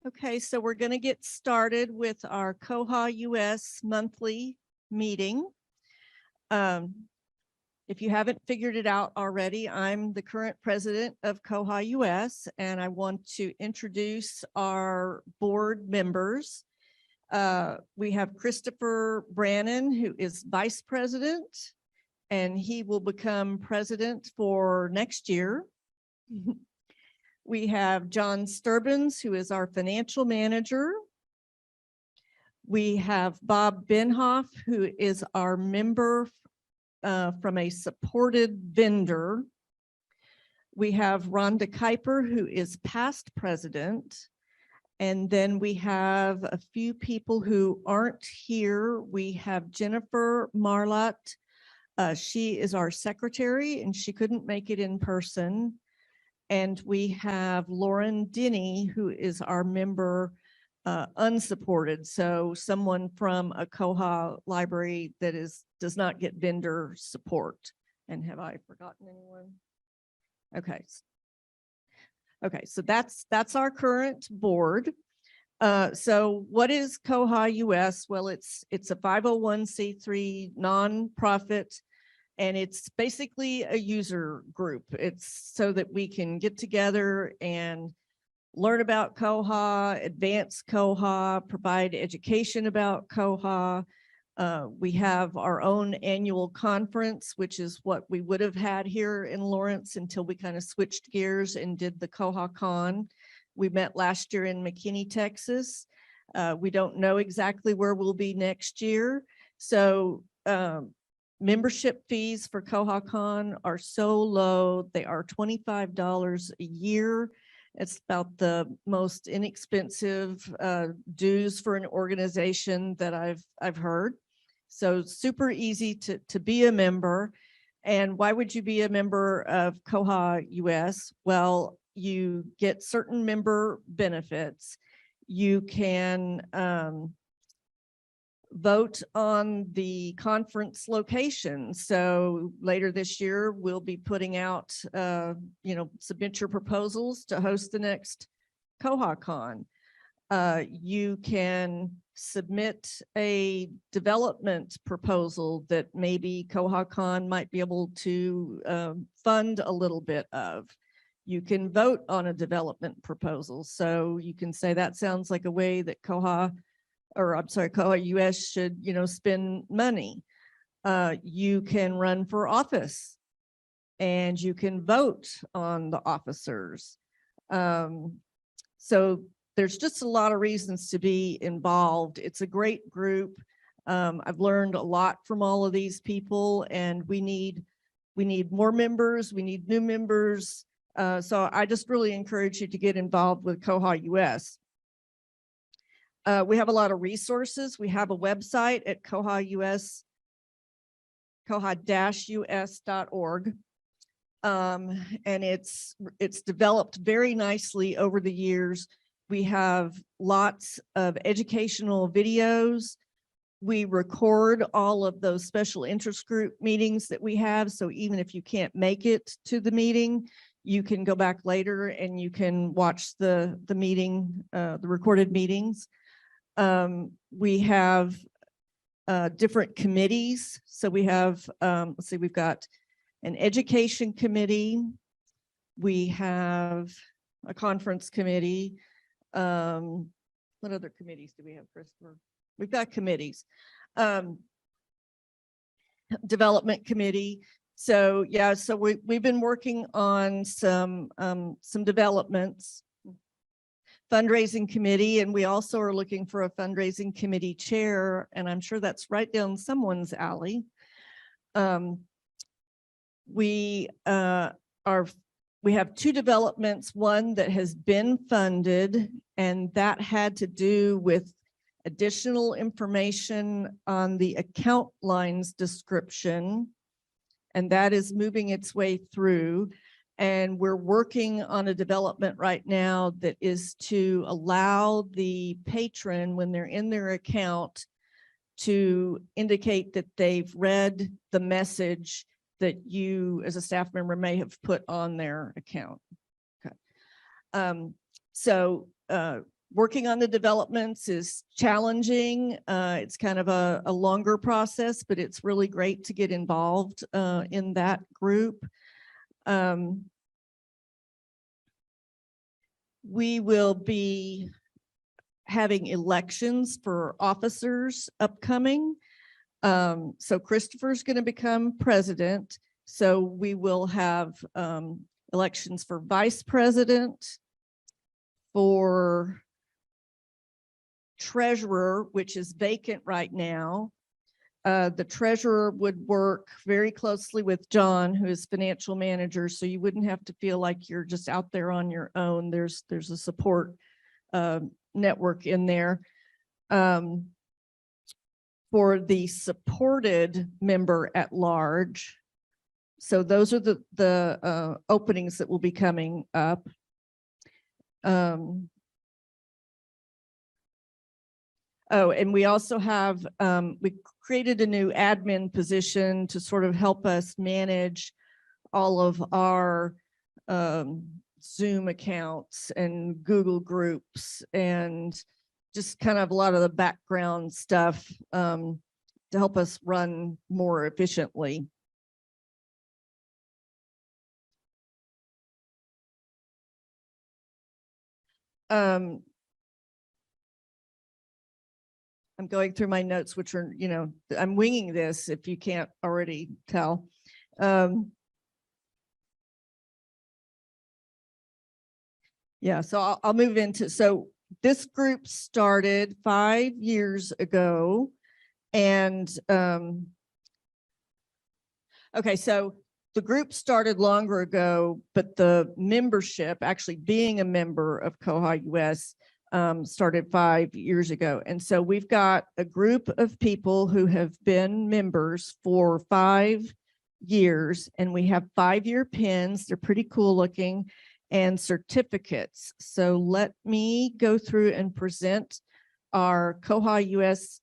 Okay, so we're going to get started with our koha-US monthly meeting. If you haven't figured it out already, I'm the current president of koha-US, and I want to introduce our board members. We have Christopher Brannon, who is vice president, and he will become president for next year. We have John Sturbins, who is our financial manager. We have Bob Benhoff, who is our member from a supported vendor. We have Rhonda Kuiper, who is past president. And then we have a few people who aren't here. We have Jennifer Marlott. She is our secretary, and she couldn't make it in person. And we have Lauren Denny, who is our member unsupported. So someone from a Koha library that does not get vendor support. And have I forgotten anyone? Okay. Okay, so that's our current board. So what is koha-US? Well, it's a 501c3 nonprofit. And it's basically a user group. It's so that we can get together and learn about Koha, advance Koha, provide education about Koha. We have our own annual conference, which is what we would have had here in Lawrence until we kind of switched gears and did the Koha Con. We met last year in McKinney, Texas. We don't know exactly where we'll be next year. So, membership fees for Koha Con are so low. They are $25 a year. It's about the most inexpensive dues for an organization that I've heard. So super easy to be a member. And why would you be a member of koha-US? Well, you get certain member benefits. You can vote on the conference location. So later this year, we'll be putting out, submit your proposals to host the next Koha Con. You can submit a development proposal that maybe Koha Con might be able to fund a little bit of. You can vote on a development proposal. So you can say that sounds like a way that koha-US should, spend money. You can run for office and you can vote on the officers. So there's just a lot of reasons to be involved. It's a great group. I've learned a lot from all of these people, and we need more members. We need new members. So I just really encourage you to get involved with koha-US. We have a lot of resources. We have a website at koha-US, koha-us.org. And it's developed very nicely over the years. We have lots of educational videos. We record all of those special interest group meetings that we have. So even if you can't make it to the meeting, you can go back later and you can watch the meeting, the recorded meetings. We have different committees. So we have, let's see, we've got an education committee. We have a conference committee. What other committees do we have, Christopher? We've got committees. Development committee. So yeah, so we've been working on some developments. Fundraising committee, and we also are looking for a fundraising committee chair, and I'm sure that's right down someone's alley. We have two developments, one that has been funded, and that had to do with additional information on the account lines description, and that is moving its way through. And we're working on a development right now that is to allow the patron, when they're in their account, to indicate that they've read the message that you as a staff member may have put on their account. Okay. Working on the developments is challenging. It's kind of a longer process, but it's really great to get involved in that group. We will be having elections for officers upcoming. So Christopher's going to become president. So we will have elections for vice president, for treasurer, which is vacant right now. The treasurer would work very closely with John, who is financial manager, so you wouldn't have to feel like you're just out there on your own. There's a support network in there. For the supported member at large, so those are the openings that will be coming up. Oh, and we also have, we created a new admin position to sort of help us manage all of our Zoom accounts and Google groups and just kind of a lot of the background stuff to help us run more efficiently. I'm going through my notes, which are, you know, I'm winging this if you can't already tell. Yeah, so I'll move into, so this group started 5 years ago. And okay, so the group started longer ago, but the membership, actually being a member of koha-US, started 5 years ago. And so we've got a group of people who have been members for 5 years, and we have 5-year pins. They're pretty cool looking, and certificates. So let me go through and present our koha-US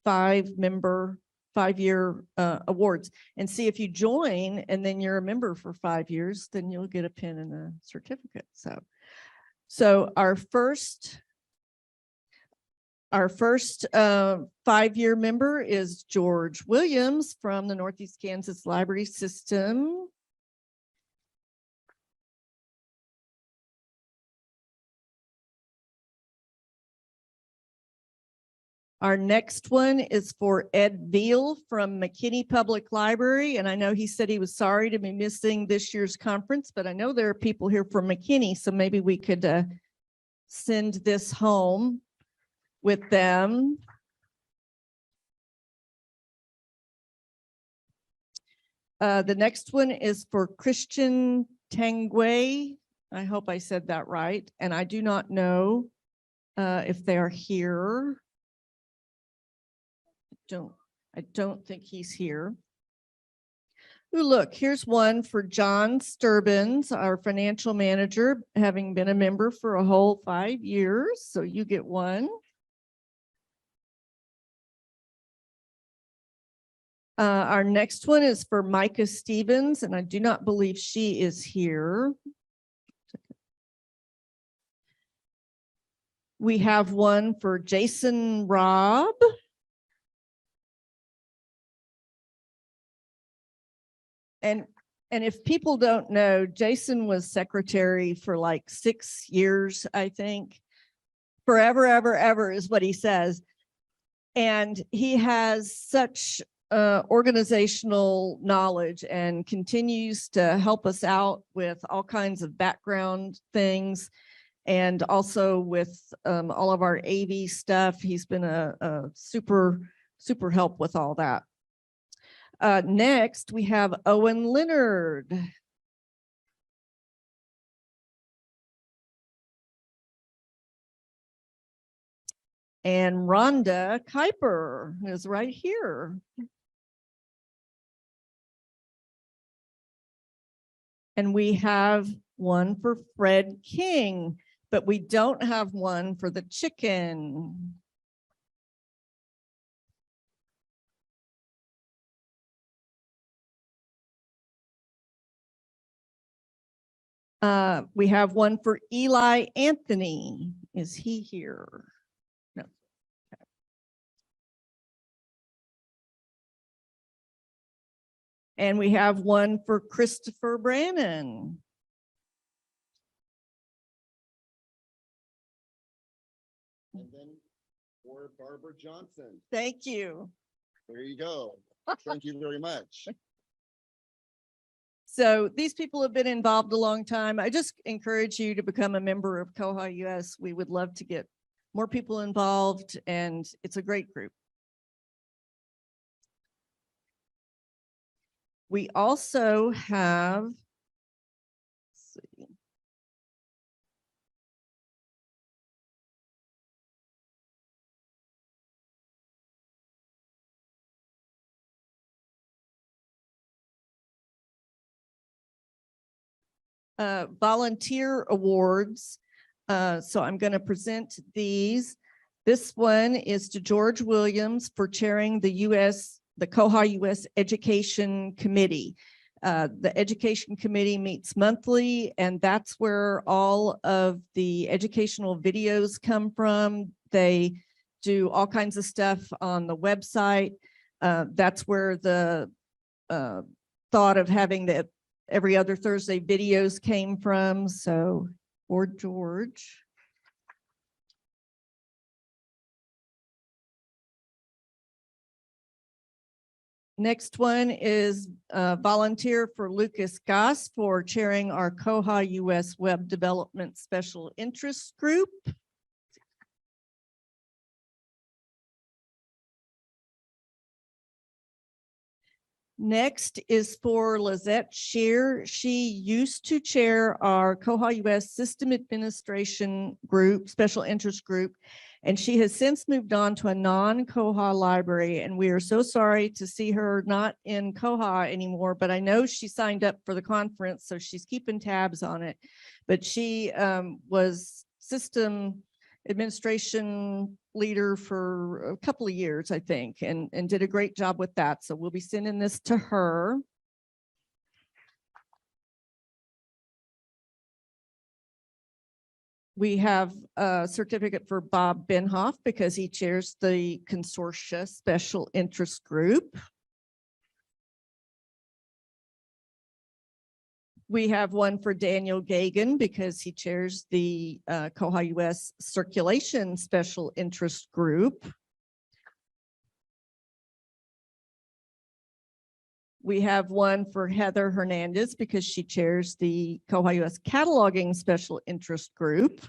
5-year awards, and see if you join and then you're a member for 5 years, then you'll get a pin and a certificate. So our first 5-year member is George Williams from the Northeast Kansas Library System. Our next one is for Ed Veal from McKinney Public Library. And I know he said he was sorry to be missing this year's conference, but I know there are people here from McKinney, so maybe we could send this home with them. The next one is for Christian Tanguay. I hope I said that right. And I do not know if they are here. I don't think he's here. Ooh, look, here's one for John Sturbins, our financial manager, having been a member for a whole 5 years. So you get one. Our next one is for Micah Stevens, and I do not believe she is here. We have one for Jason Robb. And if people don't know, Jason was secretary for like 6 years, I think. Forever, ever, ever is what he says. And he has such organizational knowledge and continues to help us out with all kinds of background things. And also with all of our AV stuff. He's been a super help with all that. Next, we have Owen Leonard. And Rhonda Kuiper is right here. And we have one for Fred King, but we don't have one for the chicken. We have one for Eli Anthony. Is he here? No. Okay. And we have one for Christopher Brannon. And then for Barbara Johnson. Thank you. There you go. Thank you very much. So these people have been involved a long time. I just encourage you to become a member of koha-US. We would love to get more people involved, and it's a great group. We also have, let's see. Volunteer awards. So I'm going to present these. This one is to George Williams for chairing the koha-US Education Committee. The Education Committee meets monthly, and that's where all of the educational videos come from. They do all kinds of stuff on the website. That's where the thought of having the every other Thursday videos came from. So for George. Next one is volunteer for Lucas Goss for chairing our koha-US Web Development Special Interest Group. Next is for Lizette Shear. She used to chair our koha-US System Administration Group, Special Interest Group, and she has since moved on to a non-Koha library, and we are so sorry to see her not in Koha anymore, but I know she signed up for the conference, so she's keeping tabs on it. But she was System Administration leader for a couple of years, I think, and did a great job with that. So we'll be sending this to her. We have a certificate for Bob Benhoff because he chairs the Consortia Special Interest Group. We have one for Daniel Gagan because he chairs the koha-US Circulation Special Interest Group. We have one for Heather Hernandez because she chairs the koha-US Cataloging Special Interest Group.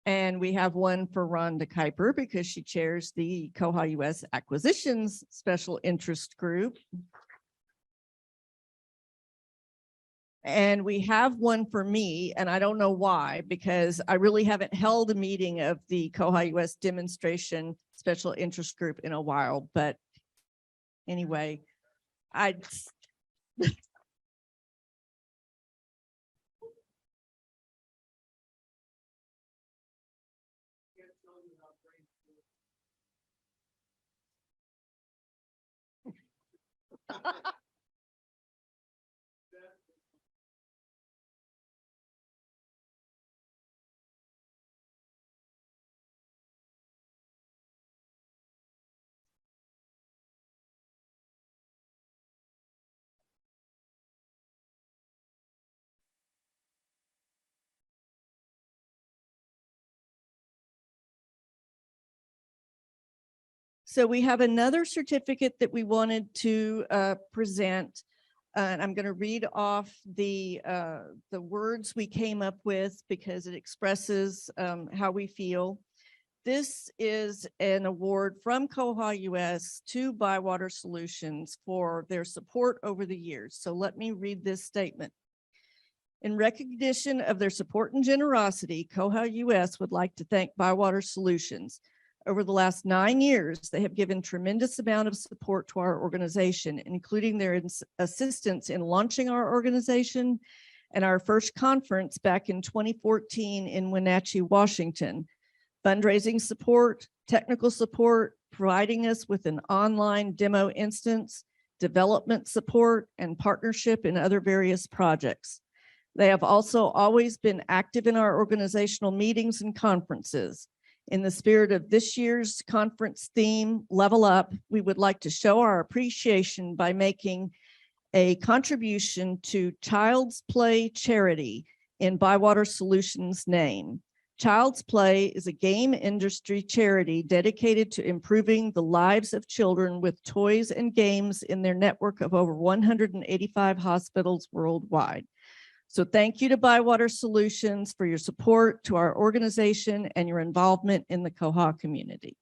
And we have one for Rhonda Kuiper because she chairs the koha-US Acquisitions Special Interest Group. And we have one for me, and I don't know why, because I really haven't held a meeting of the koha-US Demonstration Special Interest Group in a while. But anyway, so we have another certificate that we wanted to present. And I'm going to read off the words we came up with because it expresses how we feel. This is an award from koha-US to Bywater Solutions for their support over the years. So let me read this statement. In recognition of their support and generosity, koha-US would like to thank Bywater Solutions. Over the last 9 years, they have given tremendous amount of support to our organization, including their assistance in launching our organization and our first conference back in 2014 in Wenatchee, Washington. Fundraising support, technical support, providing us with an online demo instance, development support, and partnership in other various projects. They have also always been active in our organizational meetings and conferences. In the spirit of this year's conference theme, Level Up, we would like to show our appreciation by making a contribution to Child's Play charity in Bywater Solutions' name. Child's Play is a game industry charity dedicated to improving the lives of children with toys and games in their network of over 185 hospitals worldwide. So thank you to Bywater Solutions for your support to our organization and your involvement in the Koha community.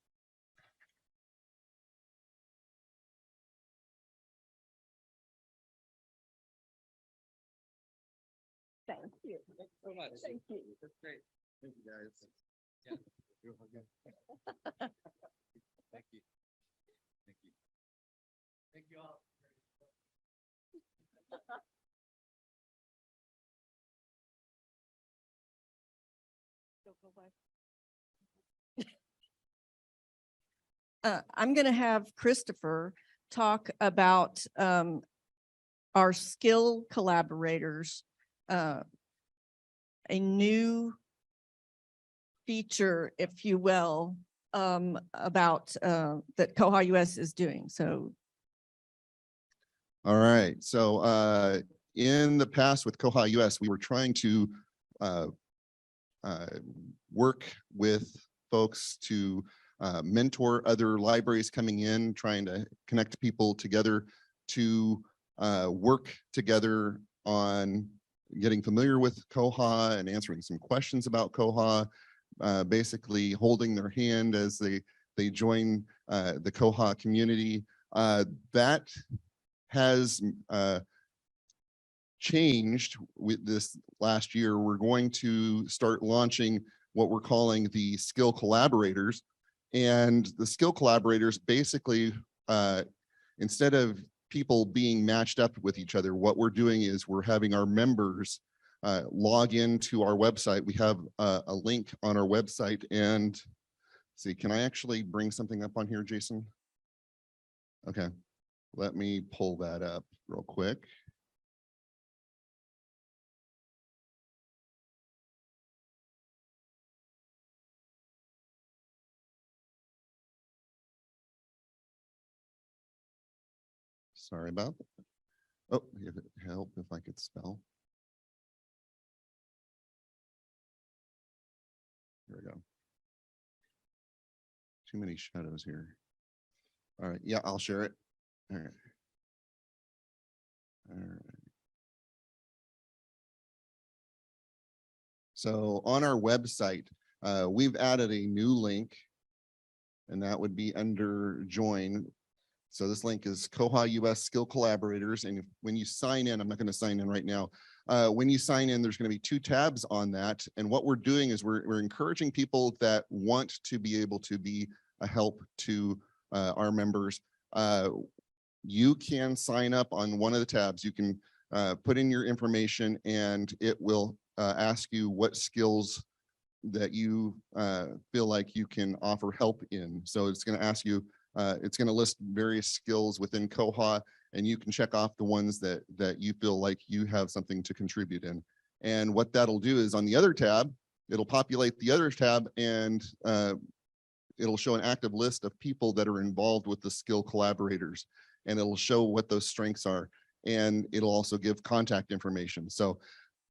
Thank you. Thanks so much. Thank you. That's great. Thank you, guys. Yeah. Thank you. Thank you. Thank you all. I'm going to have Christopher talk about our skill collaborators, a new feature, if you will, about that koha-US is doing. So. All right. So in the past with koha-US, we were trying to work with folks to mentor other libraries coming in, trying to connect people together to work together on getting familiar with Koha and answering some questions about Koha, basically holding their hand as they join the Koha community. That has changed with this last year. We're going to start launching what we're calling the skill collaborators. And the skill collaborators basically, instead of people being matched up with each other, what we're doing is we're having our members log into our website. We have a link on our website, and see, can I actually bring something up on here, Jason? Okay, let me pull that up real quick. Sorry about that. Oh, if it help if I could spell. Here we go. Too many shadows here. All right, yeah, I'll share it. All right. All right. So on our website, we've added a new link, and that would be under join. So this link is koha-US Skill Collaborators. And when you sign in, I'm not going to sign in right now. When you sign in, there's going to be 2 tabs on that. And what we're doing is we're encouraging people that want to be able to be a help to our members. You can sign up on one of the tabs. You can put in your information, and it will ask you what skills that you feel like you can offer help in. So it's going to ask you, it's going to list various skills within Koha, and you can check off the ones that you feel like you have something to contribute in. And what that'll do is on the other tab, it'll populate the other tab, and it'll show an active list of people that are involved with the skill collaborators, and it'll show what those strengths are. And it'll also give contact information. So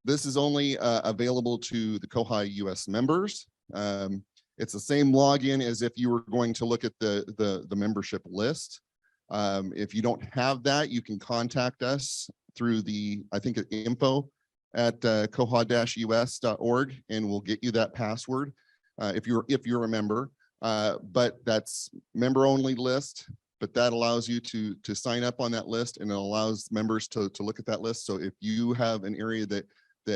this is only available to the koha-US members. It's the same login as if you were going to look at the membership list. If you don't have that, you can contact us through the, I think, info@koha-us.org, and we'll get you that password if you're a member. But that's member only list, but that allows you to sign up on that list, and it allows members to look at that list. So if you have an area that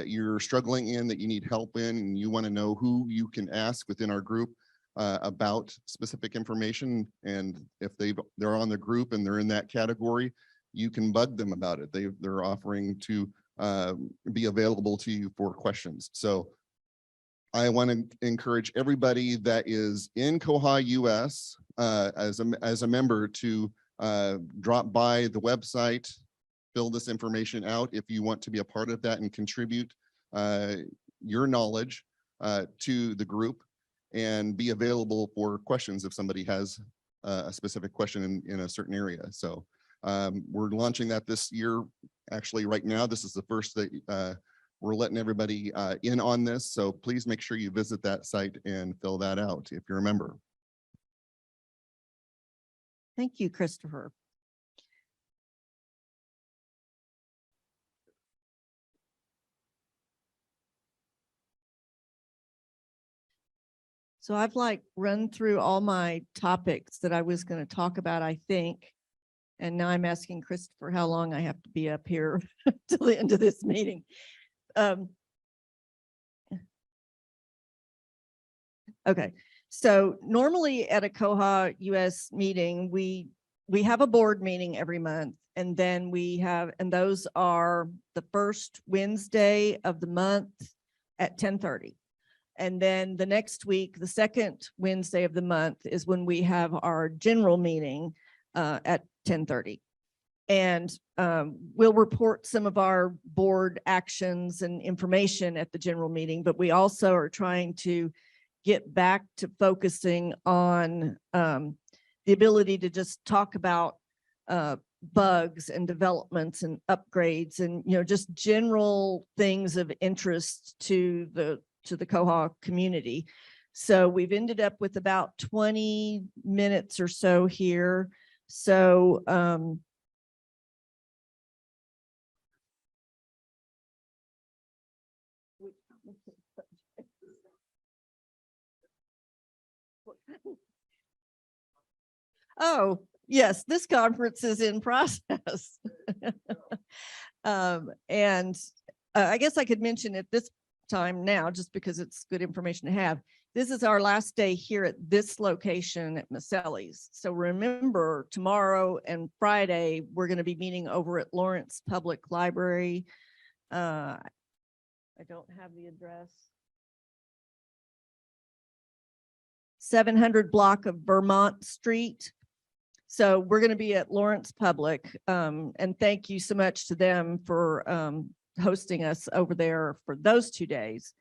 you're struggling in, that you need help in, and you want to know who you can ask within our group about specific information, and if they're on the group and they're in that category, you can bug them about it. They're offering to be available to you for questions. So I want to encourage everybody that is in koha-US as a member to drop by the website, fill this information out if you want to be a part of that and contribute your knowledge to the group and be available for questions if somebody has a specific question in a certain area. So we're launching that this year. Actually, right now, this is the first that we're letting everybody in on this. So please make sure you visit that site and fill that out if you're a member. Thank you, Christopher. So I've like run through all my topics that I was going to talk about, I think. And now I'm asking Christopher how long I have to be up here till the end of this meeting. Okay, so normally at a koha-US meeting, we have a board meeting every month, and then and those are the first Wednesday of the month at 10:30. And then the next week, the second Wednesday of the month is when we have our general meeting at 10:30. And we'll report some of our board actions and information at the general meeting, but we also are trying to get back to focusing on the ability to just talk about bugs and developments and upgrades and, just general things of interest to the Koha community. So we've ended up with about 20 minutes or so here. So oh, yes, this conference is in process. And I guess I could mention at this time now, just because it's good information to have, this is our last day here at this location at Maselli's. So remember, tomorrow and Friday, we're going to be meeting over at Lawrence Public Library. I don't have the address. 700 block of Vermont Street. So we're going to be at Lawrence Public, and thank you so much to them for hosting us over there for those 2 days.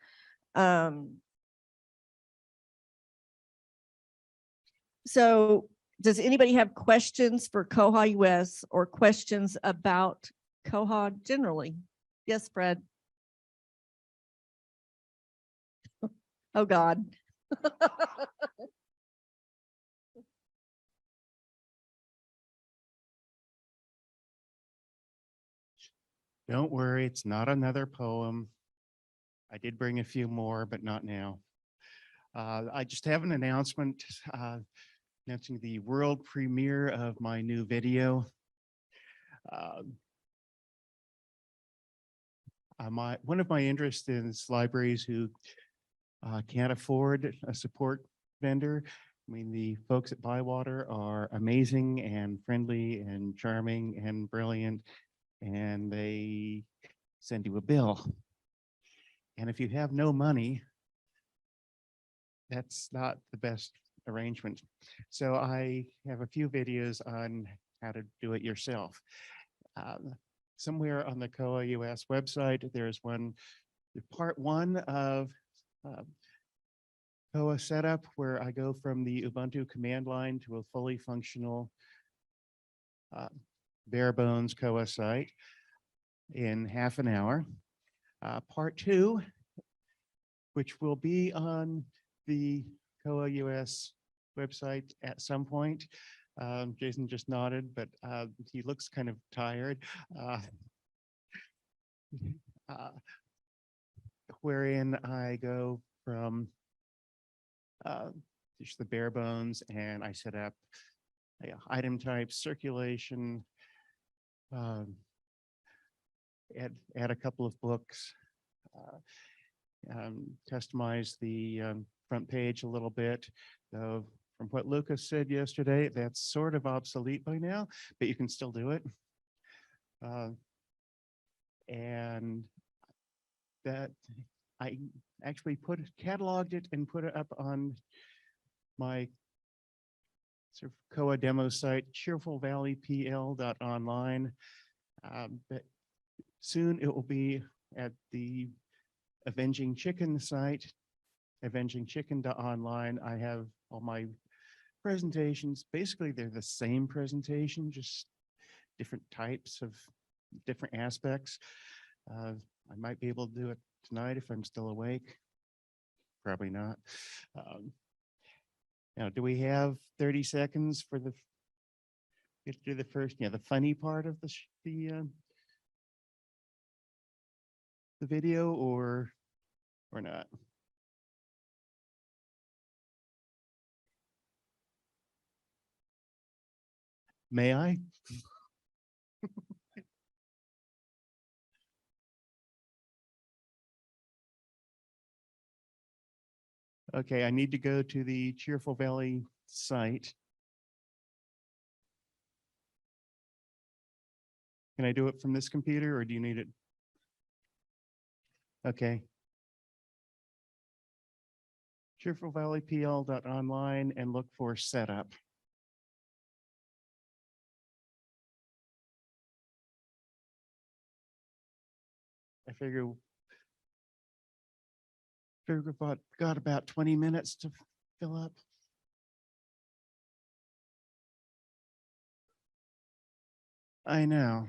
So does anybody have questions for koha-US or questions about Koha generally? Yes, Fred. Oh, God. Don't worry, it's not another poem. I did bring a few more, but not now. I just have an announcement announcing the world premiere of my new video. One of my interests is libraries who can't afford a support vendor. I mean, the folks at Bywater are amazing and friendly and charming and brilliant, and they send you a bill. And if you have no money, that's not the best arrangement. So I have a few videos on how to do it yourself. Somewhere on the koha-US website, there's part one of Koha setup, where I go from the Ubuntu command line to a fully functional bare bones Koha site in half an hour. Part two, which will be on the koha-US website at some point. Jason just nodded, but he looks kind of tired. Wherein I go from just the bare bones, and I set up item types, circulation, add a couple of books, customize the front page a little bit. Though from what Lucas said yesterday, that's sort of obsolete by now, but you can still do it. And that I actually cataloged it and put it up on my sort of Koha demo site, cheerfulvalleypl.online. But soon it will be at the Avenging Chicken site, avengingchicken.online. I have all my presentations. Basically, they're the same presentation, just different types of different aspects. I might be able to do it tonight if I'm still awake. Probably not. Now, do we have 30 seconds for get to do the first, the funny part of the video or not? May I? Okay, I need to go to the Cheerful Valley site. Can I do it from this computer or do you need it? Okay. cheerfulvalleypl.online and look for setup. I figure got about 20 minutes to fill up. I know.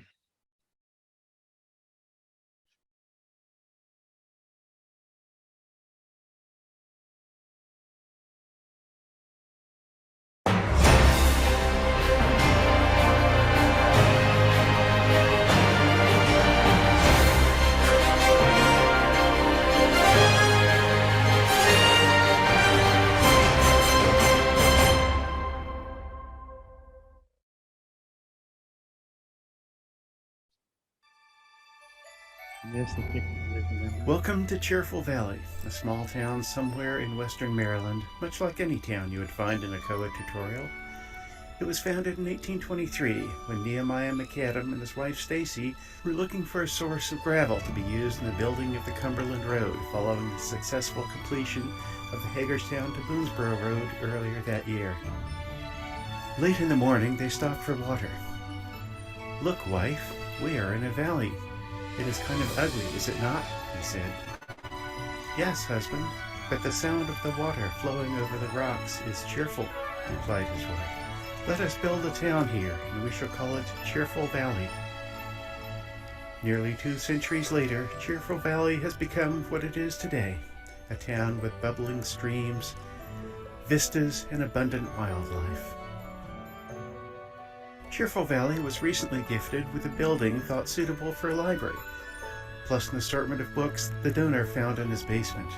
Yes, the chicken lives in them. Welcome to Cheerful Valley, a small town somewhere in western Maryland, much like any town you would find in a Koha tutorial. It was founded in 1823 when Nehemiah McAdam and his wife Stacy were looking for a source of gravel to be used in the building of the Cumberland Road following the successful completion of the Hagerstown to Boonesboro Road earlier that year. Late in the morning, they stopped for water. "Look, wife, we are in a valley. It is kind of ugly, is it not?" he said. "Yes, husband, but the sound of the water flowing over the rocks is cheerful," replied his wife. "Let us build a town here, and we shall call it Cheerful Valley." Nearly 2 centuries later, Cheerful Valley has become what it is today, a town with bubbling streams, vistas, and abundant wildlife. Cheerful Valley was recently gifted with a building thought suitable for a library, plus an assortment of books the donor found in his basement.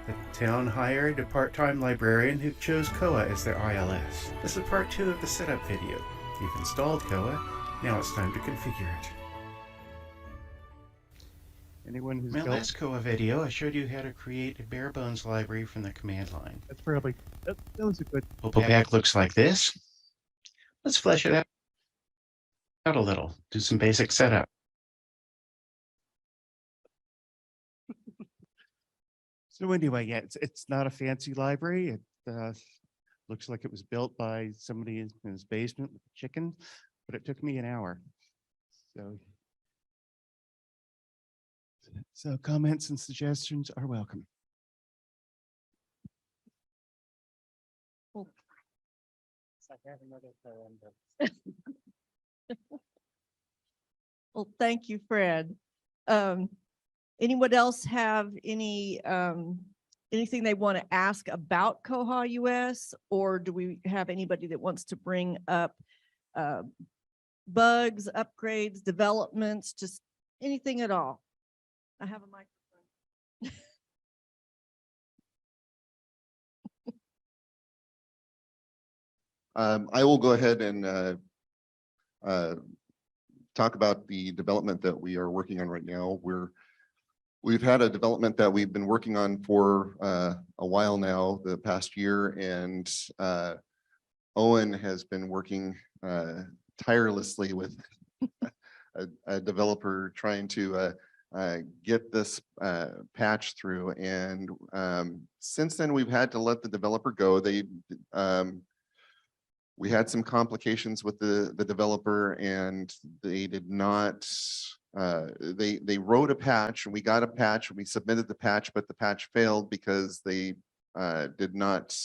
The town hired a part-time librarian who chose Koha as their ILS. This is part 2 of the setup video. You've installed Koha, now it's time to configure it. Anyone who's my last Koha video, I showed you how to create a bare bones library from the command line. That's probably, that was a good. Pack looks like this. Let's flesh it out a little, do some basic setup. So anyway, yeah, it's not a fancy library. It looks like it was built by somebody in his basement with a chicken, but it took me an hour. So comments and suggestions are welcome. It's like having another Well, thank you, Fred. Anyone else have anything they want to ask about koha-US, or do we have anybody that wants to bring up bugs, upgrades, developments, just anything at all? I have a microphone. I will go ahead and talk about the development that we are working on right now. We've had a development that we've been working on for a while now, the past year, and Owen has been working tirelessly with a developer trying to get this patch through. And since then, we've had to let the developer go. We had some complications with the developer, and they did not they wrote a patch and we got a patch and we submitted the patch, but the patch failed because they did not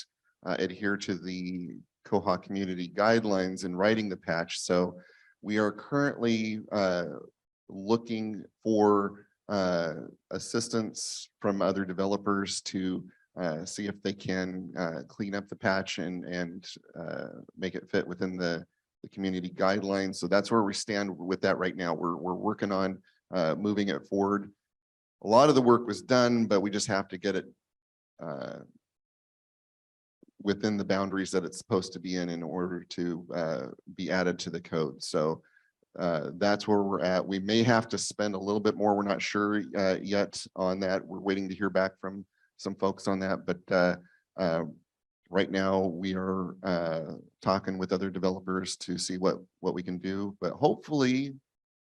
adhere to the Koha community guidelines in writing the patch. So we are currently looking for assistance from other developers to see if they can clean up the patch and make it fit within the community guidelines. So that's where we stand with that right now. We're working on moving it forward. A lot of the work was done, but we just have to get it within the boundaries that it's supposed to be in order to be added to the code. So that's where we're at. We may have to spend a little bit more. We're not sure yet on that. We're waiting to hear back from some folks on that, but right now we are talking with other developers to see what we can do, but hopefully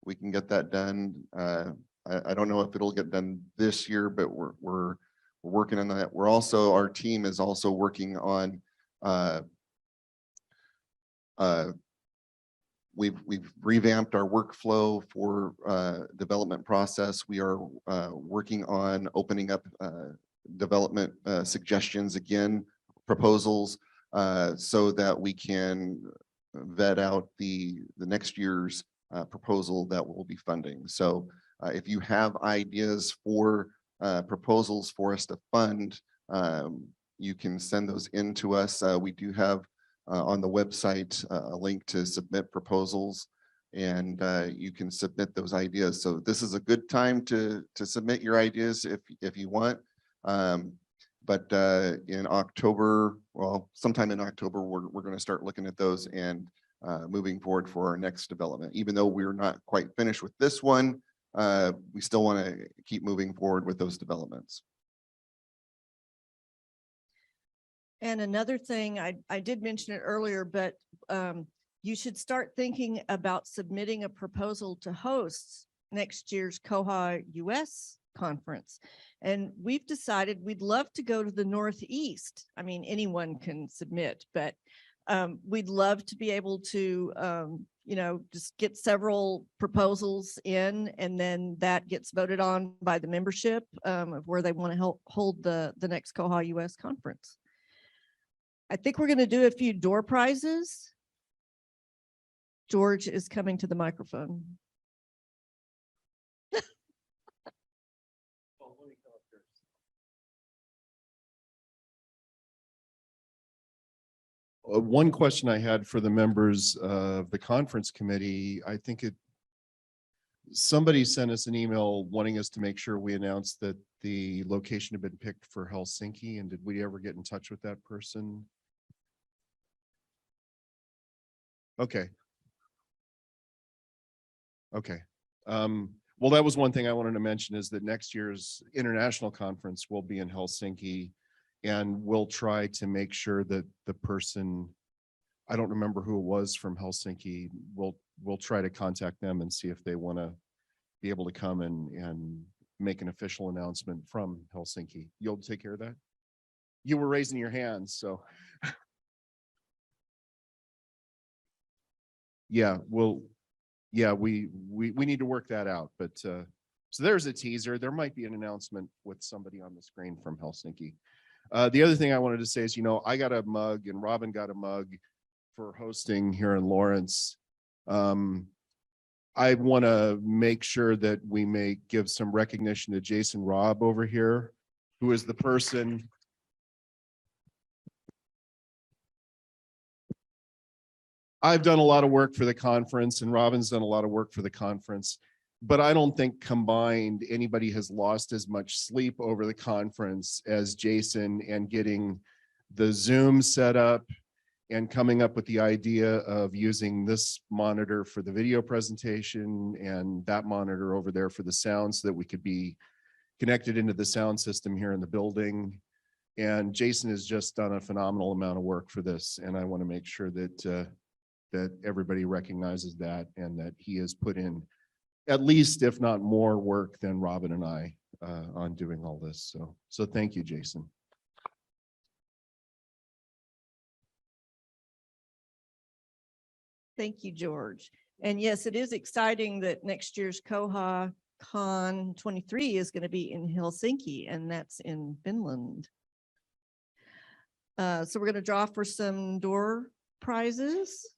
we can get that done. I don't know if it'll get done this year, but we're working on that. We're also, our team is also working on we've revamped our workflow for development process. We are working on opening up development suggestions again, proposals, so that we can vet out the next year's proposal that we'll be funding. So if you have ideas for proposals for us to fund, you can send those in to us. We do have on the website a link to submit proposals, and you can submit those ideas. So this is a good time to submit your ideas if you want. But in October, well, sometime in October, we're going to start looking at those and moving forward for our next development. Even though we're not quite finished with this one, we still want to keep moving forward with those developments. And another thing, I did mention it earlier, but you should start thinking about submitting a proposal to host next year's koha-US conference. And we've decided we'd love to go to the Northeast. I mean, anyone can submit, but we'd love to be able to, you know, just get several proposals in, and then that gets voted on by the membership of where they want to hold the next koha-US conference. I think we're going to do a few door prizes. George is coming to the microphone. One question I had for the members of the conference committee, I think somebody sent us an email wanting us to make sure we announced that the location had been picked for Helsinki, and did we ever get in touch with that person? Okay. Okay. Well, that was one thing I wanted to mention, is that next year's international conference will be in Helsinki, and we'll try to make sure that the person, I don't remember who it was from Helsinki, we'll try to contact them and see if they want to be able to come and make an official announcement from Helsinki. You'll take care of that? You were raising your hands, so. Yeah, well, yeah, we need to work that out, but so there's a teaser. There might be an announcement with somebody on the screen from Helsinki. The other thing I wanted to say is, you know, I got a mug and Robin got a mug for hosting here in Lawrence. I want to make sure that we may give some recognition to Jason Robb over here, who is the person. I've done a lot of work for the conference, and Robin's done a lot of work for the conference, but I don't think combined anybody has lost as much sleep over the conference as Jason, and getting the Zoom set up and coming up with the idea of using this monitor for the video presentation and that monitor over there for the sound, so that we could be connected into the sound system here in the building. And Jason has just done a phenomenal amount of work for this, and I want to make sure that that everybody recognizes that, and that he has put in at least, if not more, work than Robin and I on doing all this. So thank you, Jason. Thank you, George. And yes, it is exciting that next year's Koha Con 23 is going to be in Helsinki, and that's in Finland. So we're going to draw for some door prizes.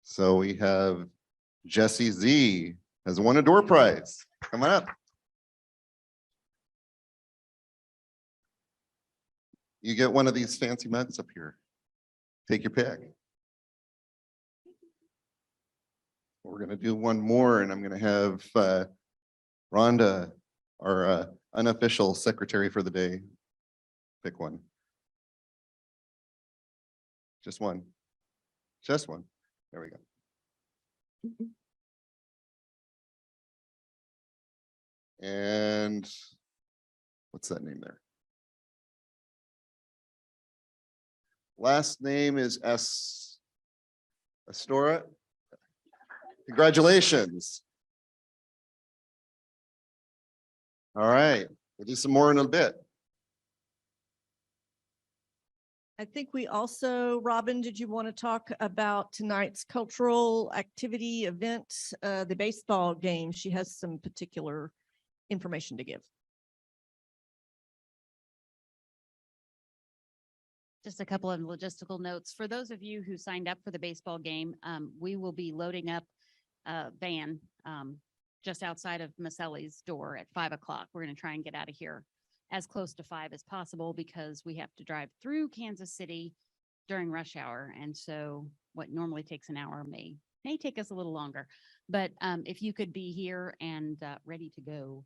So we have Jesse Z has won a door prize. Come on up. You get one of these fancy mugs up here. Take your pick. We're gonna do one more, and I'm gonna have Rhonda, our unofficial secretary for the day, pick one. Just one. Just one. There we go. And what's that name there? Last name is Astora. Congratulations. All right, we'll do some more in a bit. I think we also, Robin, did you want to talk about tonight's cultural activity event, the baseball game? She has some particular information to give. Just a couple of logistical notes. For those of you who signed up for the baseball game, we will be loading up a van just outside of Maselli's door at 5 o'clock. We're going to try and get out of here as close to 5 as possible because we have to drive through Kansas City during rush hour. And so what normally takes an hour may take us a little longer. But if you could be here and ready to go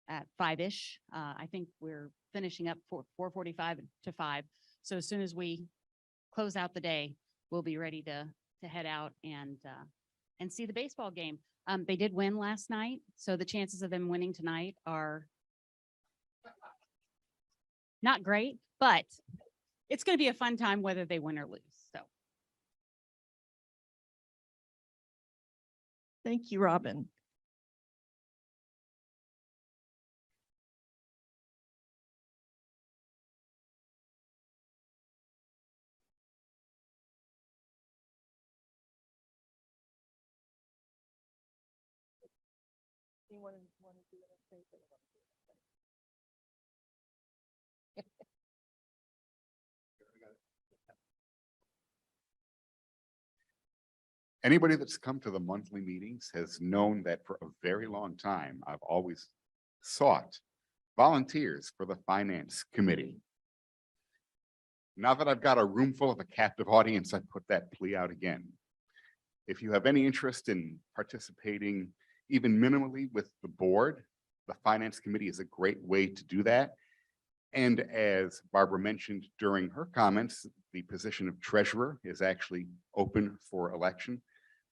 at 5-ish, I think we're finishing up for 4:45 to 5. So as soon as we close out the day, we'll be ready to head out and see the baseball game. They did win last night, so the chances of them winning tonight are not great, but it's going to be a fun time whether they win or lose. So Thank you, Robin. Anyone want to do anything? Anybody that's come to the monthly meetings has known that for a very long time, I've always sought volunteers for the finance committee. Now that I've got a room full of a captive audience, I put that plea out again. If you have any interest in participating even minimally with the board, the finance committee is a great way to do that. And as Barbara mentioned during her comments, the position of treasurer is actually open for election.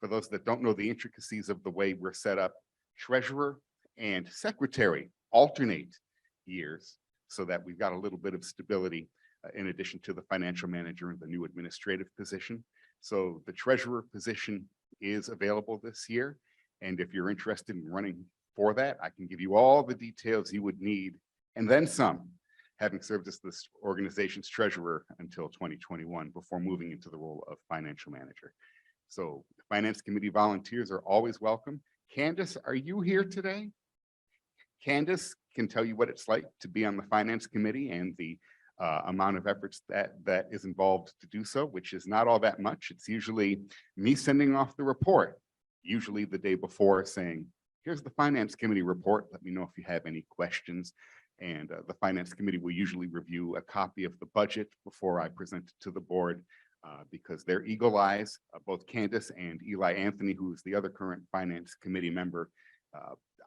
For those that don't know the intricacies of the way we're set up, treasurer and secretary alternate years so that we've got a little bit of stability in addition to the financial manager and the new administrative position. So the treasurer position is available this year. And if you're interested in running for that, I can give you all the details you would need and then some, having served as this organization's treasurer until 2021 before moving into the role of financial manager. So the finance committee volunteers are always welcome. Candace, are you here today? Candace can tell you what it's like to be on the finance committee and the amount of efforts that is involved to do so, which is not all that much. It's usually me sending off the report, usually the day before, saying, here's the finance committee report. Let me know if you have any questions. And the finance committee will usually review a copy of the budget before I present it to the board because they're eagle eyes, both Candace and Eli Anthony, who is the other current finance committee member.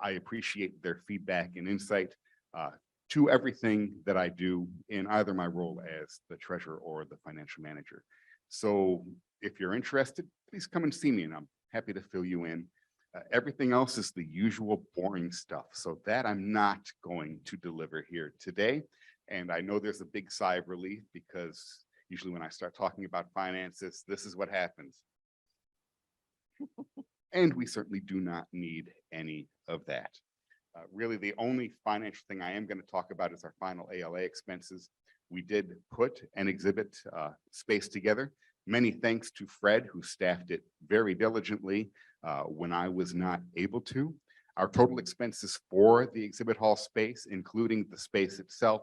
I appreciate their feedback and insight to everything that I do in either my role as the treasurer or the financial manager. So if you're interested, please come and see me and I'm happy to fill you in. Everything else is the usual boring stuff. So that I'm not going to deliver here today. And I know there's a big sigh of relief because usually when I start talking about finances, this is what happens. And we certainly do not need any of that. Really, the only financial thing I am going to talk about is our final ALA expenses. We did put an exhibit space together. Many thanks to Fred, who staffed it very diligently when I was not able to. Our total expenses for the exhibit hall space, including the space itself,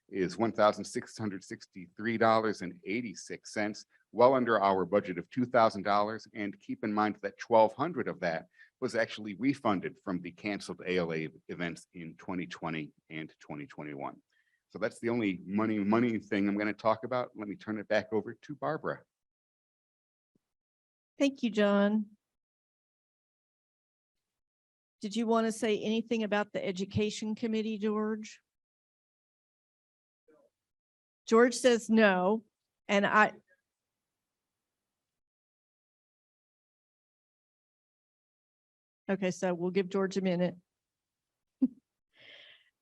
is $1,663.86, well under our budget of $2,000. And keep in mind that $1,200 of that was actually refunded from the canceled ALA events in 2020 and 2021. So that's the only money thing I'm going to talk about. Let me turn it back over to Barbara. Thank you, John. Did you want to say anything about the education committee, George? George says no, and okay, so we'll give George a minute.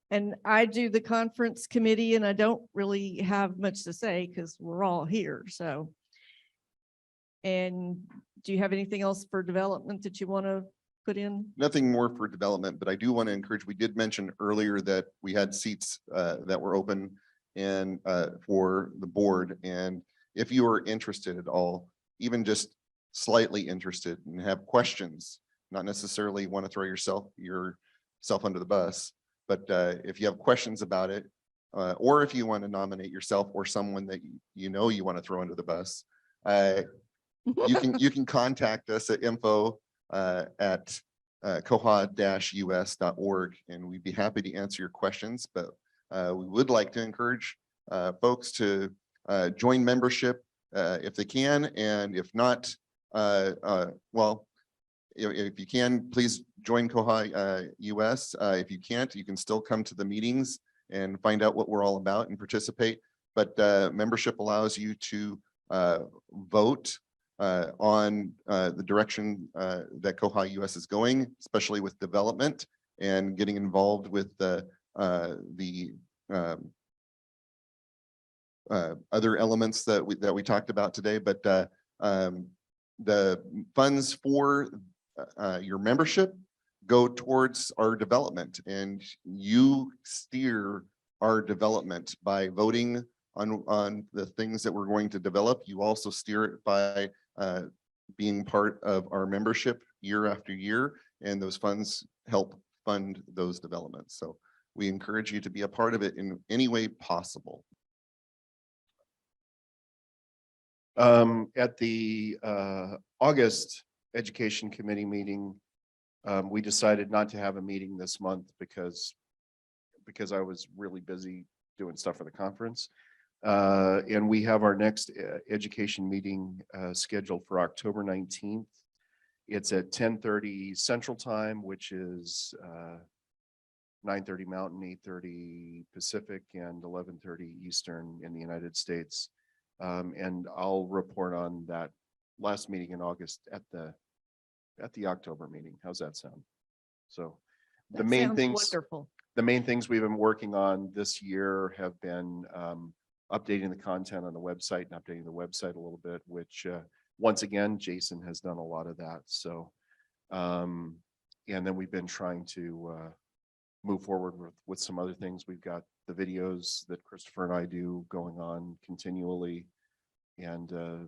And I do the conference committee, and I don't really have much to say because we're all here, so. And do you have anything else for development that you want to put in? Nothing more for development, but I do want to encourage, we did mention earlier that we had seats that were open and for the board. And if you are interested at all, even just slightly interested and have questions, not necessarily want to throw yourself under the bus, but if you have questions about it, or if you want to nominate yourself or someone that you know you want to throw under the bus, you can contact us at info@koha-us.org, and we'd be happy to answer your questions. But we would like to encourage folks to join membership if they can, and if not, well, if you can, please join koha-US. If you can't, you can still come to the meetings and find out what we're all about and participate. But membership allows you to vote on the direction that koha-US is going, especially with development and getting involved with the other elements that we talked about today. But the funds for your membership go towards our development, and you steer our development by voting on the things that we're going to develop. You also steer it by being part of our membership year after year, and those funds help fund those developments. So we encourage you to be a part of it in any way possible. At the August Education Committee meeting, we decided not to have a meeting this month because I was really busy doing stuff for the conference. And we have our next education meeting scheduled for October 19th. It's at 10:30 Central Time, which is 9:30 Mountain, 8:30 Pacific, and 11:30 Eastern in the United States. And I'll report on that last meeting in August at the October meeting. How's that sound? So the main things, wonderful. the main things we've been working on this year have been updating the content on the website and updating the website a little bit, which once again, Jason has done a lot of that. So, and then we've been trying to move forward with some other things. We've got the videos that Christopher and I do going on continually, and the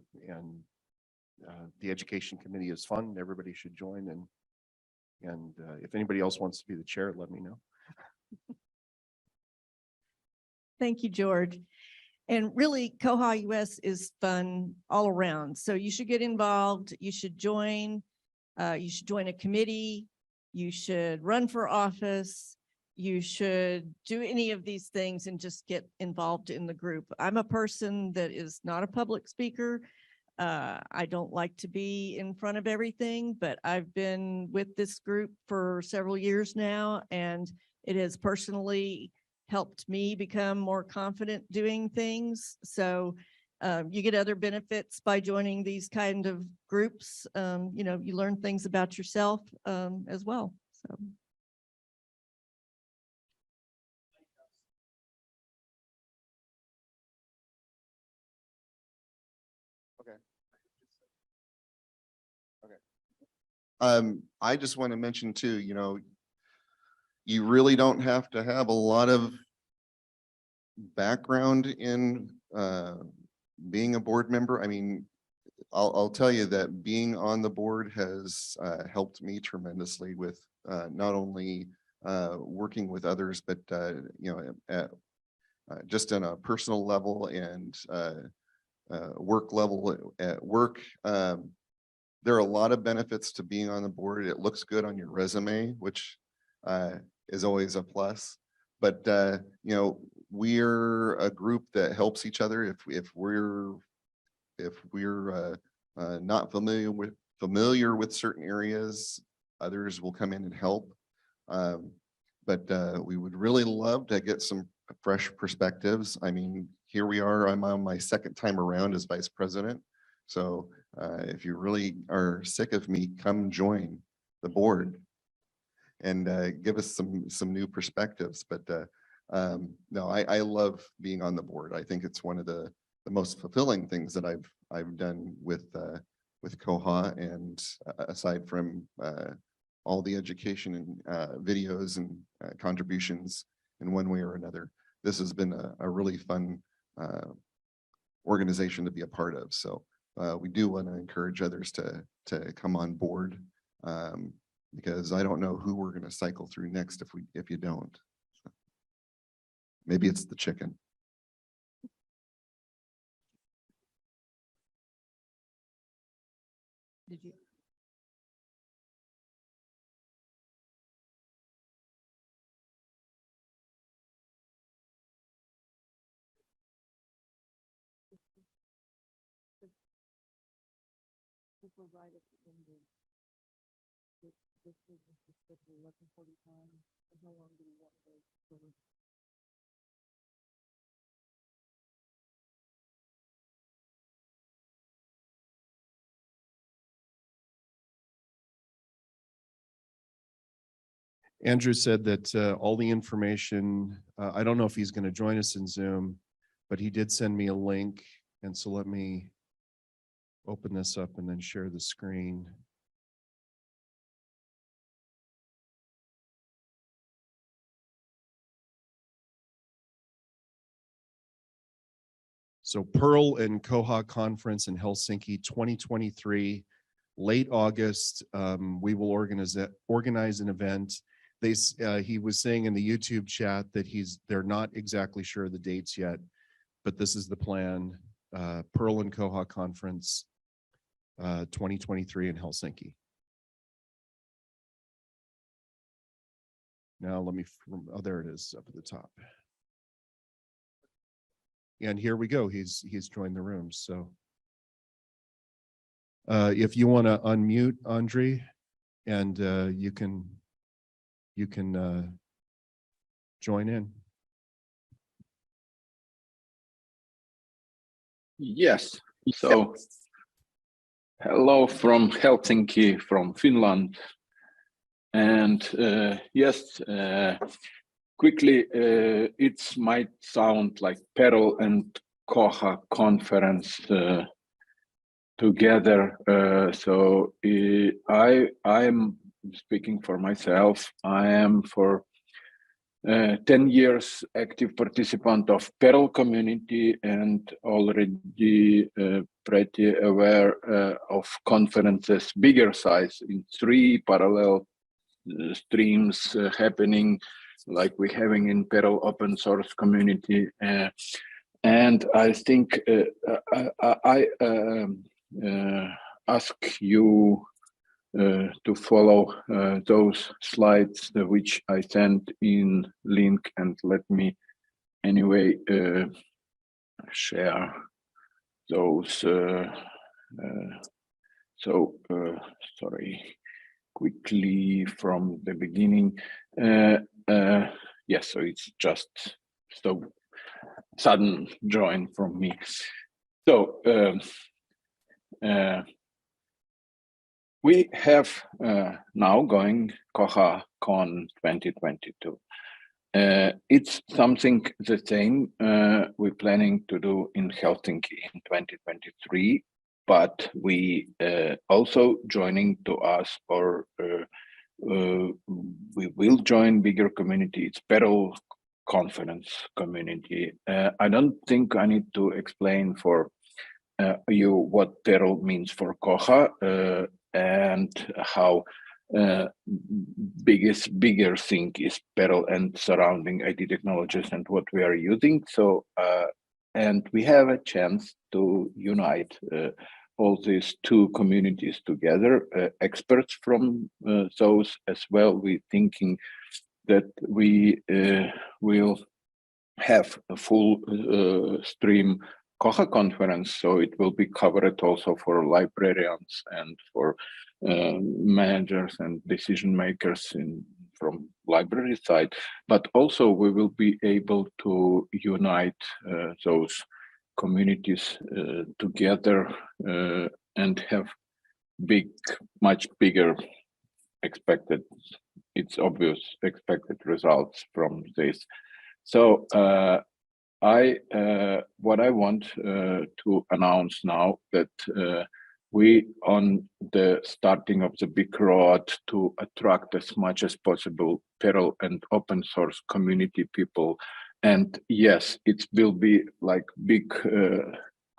education committee is fun. Everybody should join, and if anybody else wants to be the chair, let me know. Thank you, George. And really, koha-US is fun all around. So you should get involved. You should join. You should join a committee. You should run for office. You should do any of these things and just get involved in the group. I'm a person that is not a public speaker. I don't like to be in front of everything, but I've been with this group for several years now, and it has personally helped me become more confident doing things. So you get other benefits by joining these kind of groups. You know, you learn things about yourself as well. So. I just want to mention too, you really don't have to have a lot of background in being a board member. I mean, I'll tell you that being on the board has helped me tremendously with not only working with others, but just on a personal level and work level at work. There are a lot of benefits to being on the board. It looks good on your resume, which is always a plus. But we're a group that helps each other. If we're not familiar with certain areas, others will come in and help. But we would really love to get some fresh perspectives. I mean, here we are. I'm on my second time around as vice president. So if you really are sick of me, come join the board and give us some new perspectives. But no, I love being on the board. I think it's one of the most fulfilling things that I've done with Koha, and aside from all the education and videos and contributions in one way or another, this has been a really fun organization to be a part of. So we do want to encourage others to come on board, because I don't know who we're going to cycle through next if you don't. Maybe it's the chicken. Did you? Andrew said that all the information, I don't know if he's going to join us in Zoom, but he did send me a link. And so let me open this up and then share the screen. So Pearl and Koha Conference in Helsinki 2023, late August. We will organize an event. He was saying in the YouTube chat that they're not exactly sure of the dates yet, but this is the plan. Pearl and Koha Conference 2023 in Helsinki. Now let me, oh, there it is up at the top. And here we go. He's joined the room. So if you want to unmute Andre, and you can join in. Yes. So hello from Helsinki, from Finland. And yes, quickly, it might sound like Perl and Koha conference together. So I'm speaking for myself. I am for 10 years active participant of Perl community and already pretty aware of conferences bigger size in 3 parallel streams happening, like we're having in Perl open source community. And I think I ask you to follow those slides which I sent in link, and let me anyway share those. Sorry, quickly from the beginning. Yes, so it's just so sudden join from me. So we have now going Koha Con 2022. It's something the same we're planning to do in Helsinki in 2023. but we also joining to us, or we will join bigger community. It's Peril conference community. I don't think I need to explain for you what Peril means for Koha and how bigger thing is Peril and surrounding IT technologies and what we are using. So and we have a chance to unite all these two communities together, experts from those as well. We're thinking that we will have a full stream Koha conference, so it will be covered also for librarians and for managers and decision makers from library side, but also we will be able to unite those communities together and have much bigger expected, it's obvious, expected results from this. So what I want to announce now that we on the starting of the big road to attract as much as possible Peril and open source community people. And yes, it will be like big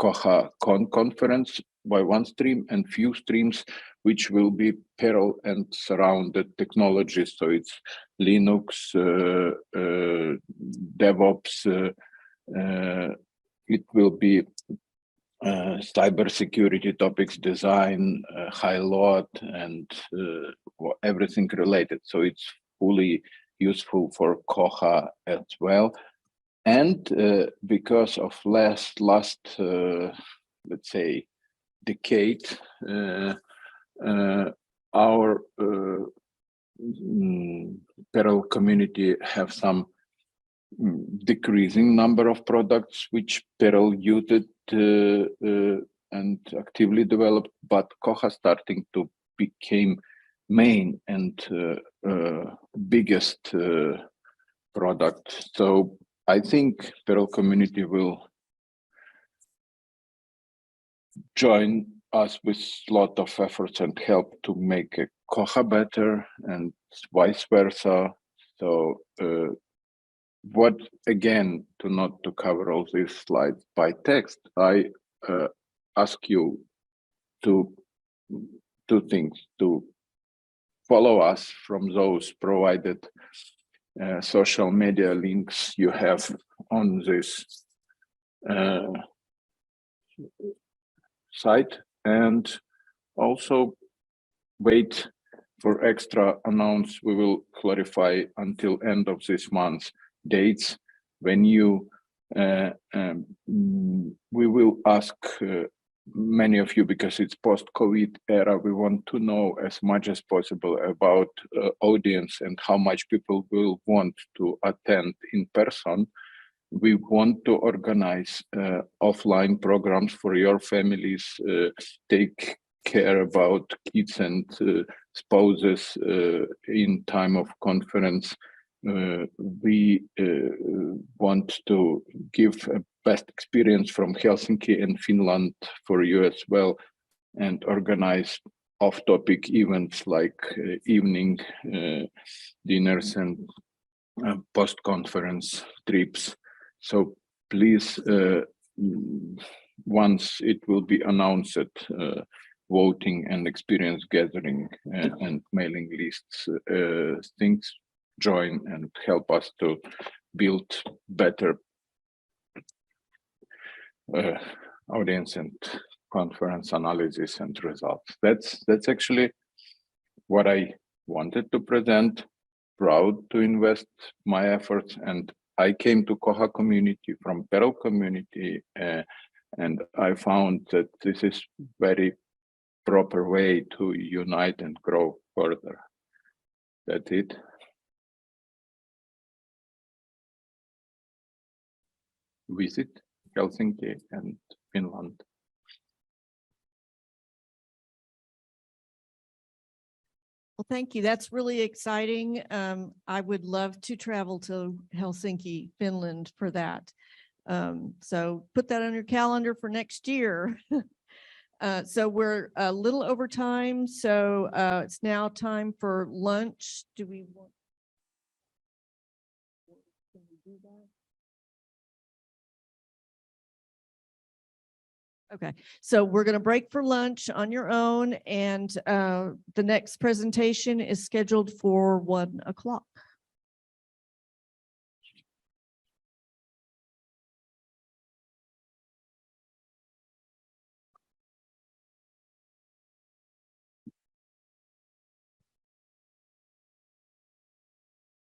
Koha conference by one stream and few streams, which will be Peril and surrounded technologies. So it's Linux, DevOps, it will be cybersecurity topics, design, high load, and everything related. So it's fully useful for Koha as well. And because of last let's say, decade, our Peril community have some decreasing number of products which Peril used and actively developed, but Koha starting to become main and biggest product. So I think Peril community will join us with a lot of efforts and help to make a Koha better and vice versa. So what again, not to cover all these slides by text, I ask you to two things: to follow us from those provided social media links you have on this site, and also wait for extra announce. We will clarify until end of this month dates when you we will ask many of you, because it's post-COVID era, we want to know as much as possible about audience and how much people will want to attend in person. We want to organize offline programs for your families, take care about kids and spouses in time of conference. We want to give a best experience from Helsinki and Finland for you as well, and organize off-topic events like evening dinners and post-conference trips. So please, once it will be announced, voting and experience gathering and mailing lists, things, join and help us to build better audience and conference analysis and results. That's actually what I wanted to present. Proud to invest my efforts, and I came to Koha community from Peril community, and I found that this is very proper way to unite and grow further. That's it. Visit Helsinki and Finland. Well, thank you. That's really exciting. I would love to travel to Helsinki, Finland for that. So put that on your calendar for next year. So we're a little over time, so it's now time for lunch. Do we want? Can we do that? Okay, so we're going to break for lunch on your own, and the next presentation is scheduled for 1 o'clock.